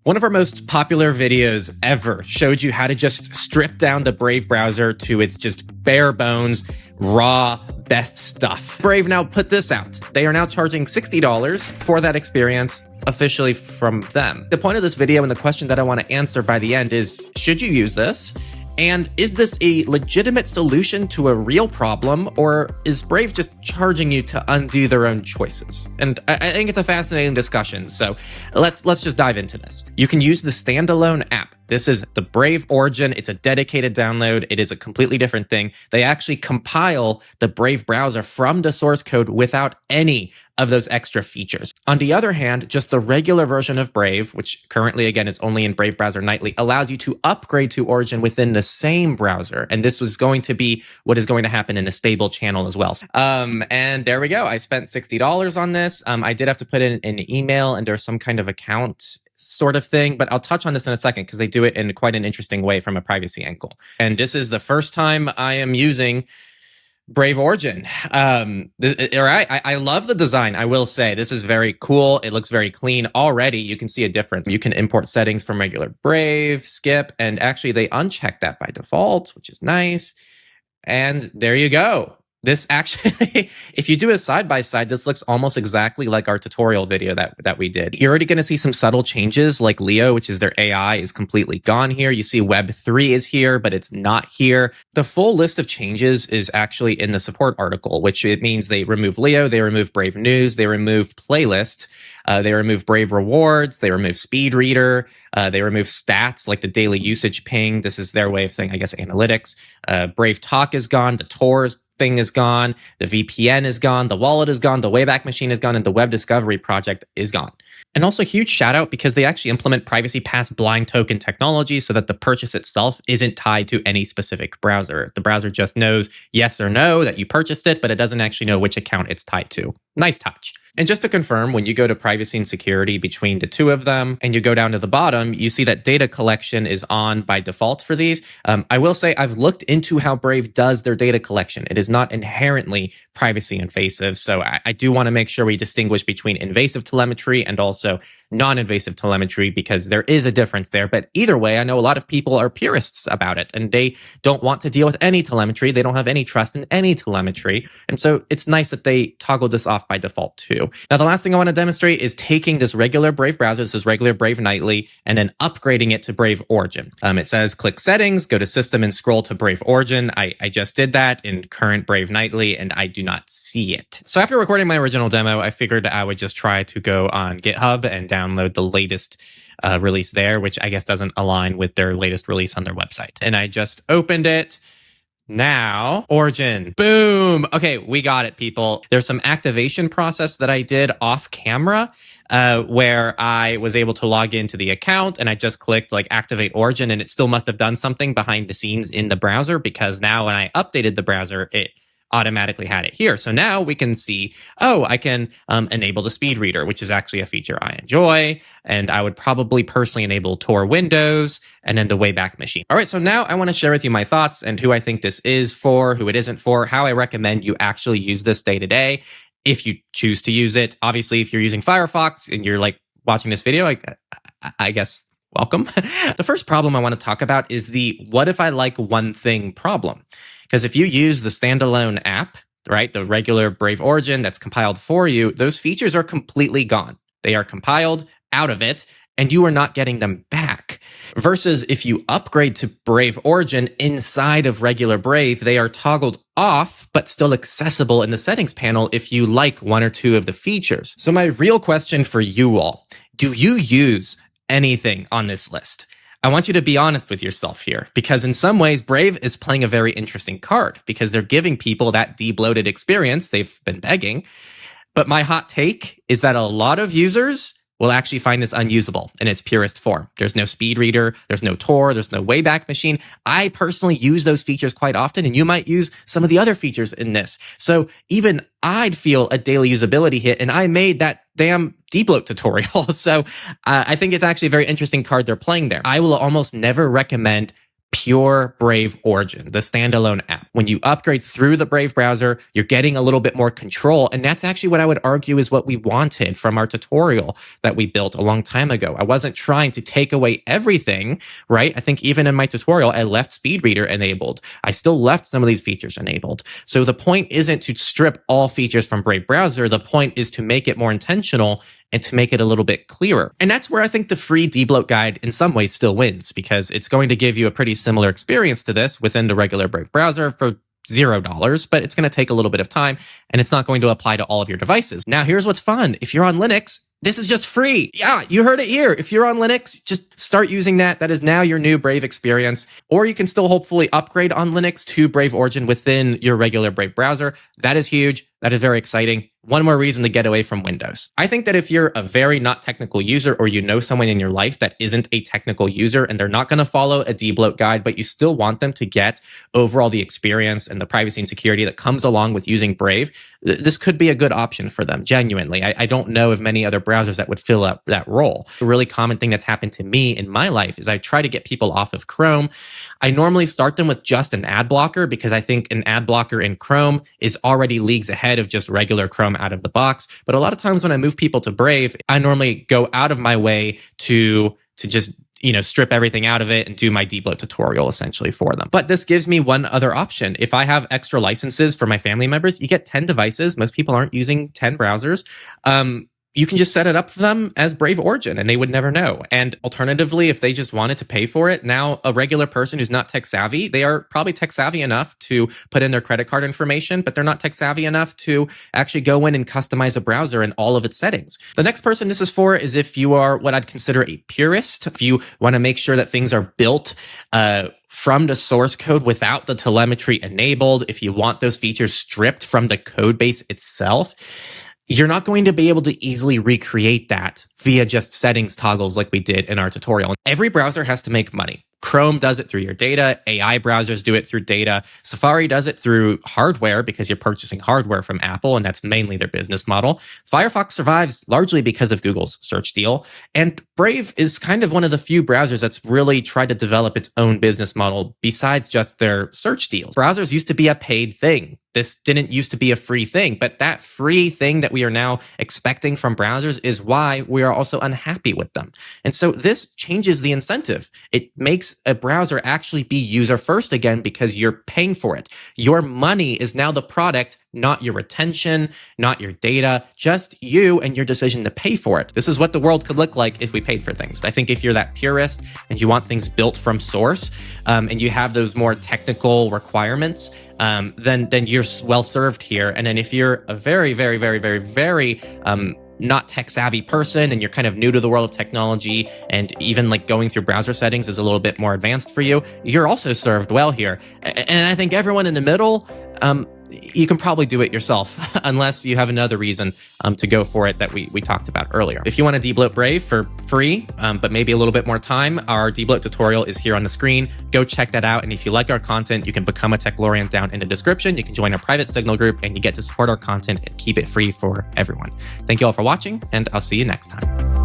One of our most popular videos ever showed you how to just strip down the Brave browser to its just bare bones, raw, best stuff. Brave now put this out. They are now charging $60 for that experience officially from them. The point of this video and the question that I want to answer by the end is, should you use this? And is this a legitimate solution to a real problem, or is Brave just charging you to undo their own choices? And I think it's a fascinating discussion, so let's just dive into this. You can use the standalone app. This is the Brave Origin. It's a dedicated download. It is a completely different thing. They actually compile the Brave browser from the source code without any of those extra features. On the other hand, just the regular version of Brave, which currently, again, is only in Brave Browser Nightly, allows you to upgrade to Origin within the same browser. And this was going to be what is going to happen in a stable channel as well. And there we go. I spent $60 on this. I did have to put in an email, and there's some kind of account sort of thing, but I'll touch on this in a second because they do it in quite an interesting way from a privacy angle. And this is the first time I am using Brave Origin. I love the design. I will say this is very cool. It looks very clean already. You can see a difference. You can import settings from regular Brave, skip, and actually they uncheck that by default, which is nice. And there you go. This actually, if you do a side-by-side, this looks almost exactly like our tutorial video that we did. You're already going to see some subtle changes, like Leo, which is their AI, is completely gone here. You see Web 3 is here, but it's not here. The full list of changes is actually in the support article, which it means they remove Leo, they remove Brave News, they remove Playlist, they remove Brave Rewards, they remove Speed Reader, they remove stats like the daily usage ping. This is their way of saying, I guess, analytics. Brave Talk is gone, the Tours thing is gone, the VPN is gone, the wallet is gone, the Wayback Machine is gone, and the Web Discovery project is gone. And also huge shout out because they actually implement Privacy Pass blind token technology so that the purchase itself isn't tied to any specific browser. The browser just knows yes or no that you purchased it, but it doesn't actually know which account it's tied to. Nice touch. And just to confirm, when you go to privacy and security between the two of them and you go down to the bottom, you see that data collection is on by default for these. I will say I've looked into how Brave does their data collection. It is not inherently privacy invasive. So I do want to make sure we distinguish between invasive telemetry and also non-invasive telemetry, because there is a difference there. But either way, I know a lot of people are purists about it and they don't want to deal with any telemetry. They don't have any trust in any telemetry. And so it's nice that they toggle this off by default too. Now, the last thing I want to demonstrate is taking this regular Brave browser, this is regular Brave Nightly, and then upgrading it to Brave Origin. It says click settings, go to system and scroll to Brave Origin. I just did that in current Brave Nightly and I do not see it. So after recording my original demo, I figured I would just try to go on GitHub and download the latest release there, which I guess doesn't align with their latest release on their website. And I just opened it. Now, Origin, boom. Okay, we got it, people. There's some activation process that I did off camera where I was able to log into the account and I just clicked like activate Origin, and it still must have done something behind the scenes in the browser, because now when I updated the browser, it automatically had it here. So now we can see, oh, I can enable the speed reader, which is actually a feature I enjoy. And I would probably personally enable Tor Windows and then the Wayback Machine. All right, so now I want to share with you my thoughts and who I think this is for, who it isn't for, how I recommend you actually use this day to day if you choose to use it. Obviously, if you're using Firefox and you're like watching this video, I guess welcome. The first problem I want to talk about is the what if I like one thing problem. Because if you use the standalone app, right, the regular Brave Origin that's compiled for you, those features are completely gone. They are compiled out of it, and you are not getting them back. Versus if you upgrade to Brave Origin inside of regular Brave, they are toggled off, but still accessible in the settings panel if you like one or two of the features. So my real question for you all, do you use anything on this list? I want you to be honest with yourself here, because in some ways, Brave is playing a very interesting card because they're giving people that de-bloated experience they've been begging. But my hot take is that a lot of users will actually find this unusable in its purest form. There's no speed reader, there's no Tor, there's no Wayback Machine. I personally use those features quite often, and you might use some of the other features in this. So even I'd feel a daily usability hit, and I made that damn debloat tutorial. So I think it's actually a very interesting card they're playing there. I will almost never recommend pure Brave Origin, the standalone app. When you upgrade through the Brave browser, you're getting a little bit more control. And that's actually what I would argue is what we wanted from our tutorial that we built a long time ago. I wasn't trying to take away everything, right? I think even in my tutorial, I left Speed Reader enabled. I still left some of these features enabled. So the point isn't to strip all features from Brave browser. The point is to make it more intentional and to make it a little bit clearer. And that's where I think the free debloat guide in some ways still wins, because it's going to give you a pretty similar experience to this within the regular Brave browser for $0, but it's going to take a little bit of time and it's not going to apply to all of your devices. Now, here's what's fun. If you're on Linux, this is just free. Yeah, you heard it here. If you're on Linux, just start using that. That is now your new Brave experience. Or you can still hopefully upgrade on Linux to Brave Origin within your regular Brave browser. That is huge. That is very exciting. One more reason to get away from Windows. I think that if you're a very not technical user, or you know someone in your life that isn't a technical user and they're not going to follow a debloat guide, but you still want them to get overall the experience and the privacy and security that comes along with using Brave, this could be a good option for them, genuinely. I don't know of many other browsers that would fill up that role. A really common thing that's happened to me in my life is I try to get people off of Chrome. I normally start them with just an ad blocker because I think an ad blocker in Chrome is already leagues ahead of just regular Chrome out of the box. But a lot of times when I move people to Brave, I normally go out of my way to just strip everything out of it and do my debloat tutorial essentially for them. But this gives me one other option. If I have extra licenses for my family members, you get 10 devices. Most people aren't using 10 browsers. You can just set it up for them as Brave Origin and they would never know. And alternatively, if they just wanted to pay for it, now a regular person who's not tech savvy, they are probably tech savvy enough to put in their credit card information, but they're not tech savvy enough to actually go in and customize a browser and all of its settings. The next person this is for is if you are what I'd consider a purist, if you want to make sure that things are built from the source code without the telemetry enabled, if you want those features stripped from the code base itself. You're not going to be able to easily recreate that via just settings toggles like we did in our tutorial. Every browser has to make money. Chrome does it through your data. AI browsers do it through data. Safari does it through hardware because you're purchasing hardware from Apple, and that's mainly their business model. Firefox survives largely because of Google's search deal. And Brave is kind of one of the few browsers that's really tried to develop its own business model besides just their search deals. Browsers used to be a paid thing. This didn't used to be a free thing, but that free thing that we are now expecting from browsers is why we are also unhappy with them. And so this changes the incentive. It makes a browser actually be user first again because you're paying for it. Your money is now the product, not your retention, not your data, just you and your decision to pay for it. This is what the world could look like if we paid for things. I think if you're that purist and you want things built from source, and you have those more technical requirements, then you're well served here. And then if you're a very, very, very, very, very not tech savvy person and you're kind of new to the world of technology and even like going through browser settings is a little bit more advanced for you, you're also served well here. And I think everyone in the middle, you can probably do it yourself unless you have another reason to go for it that we talked about earlier. If you want to debloat Brave for free, but maybe a little bit more time, our debloat tutorial is here on the screen. Go check that out. And if you like our content, you can become a Techlorian down in the description. You can join our private Signal group and you get to support our content and keep it free for everyone. Thank you all for watching, and I'll see you next time.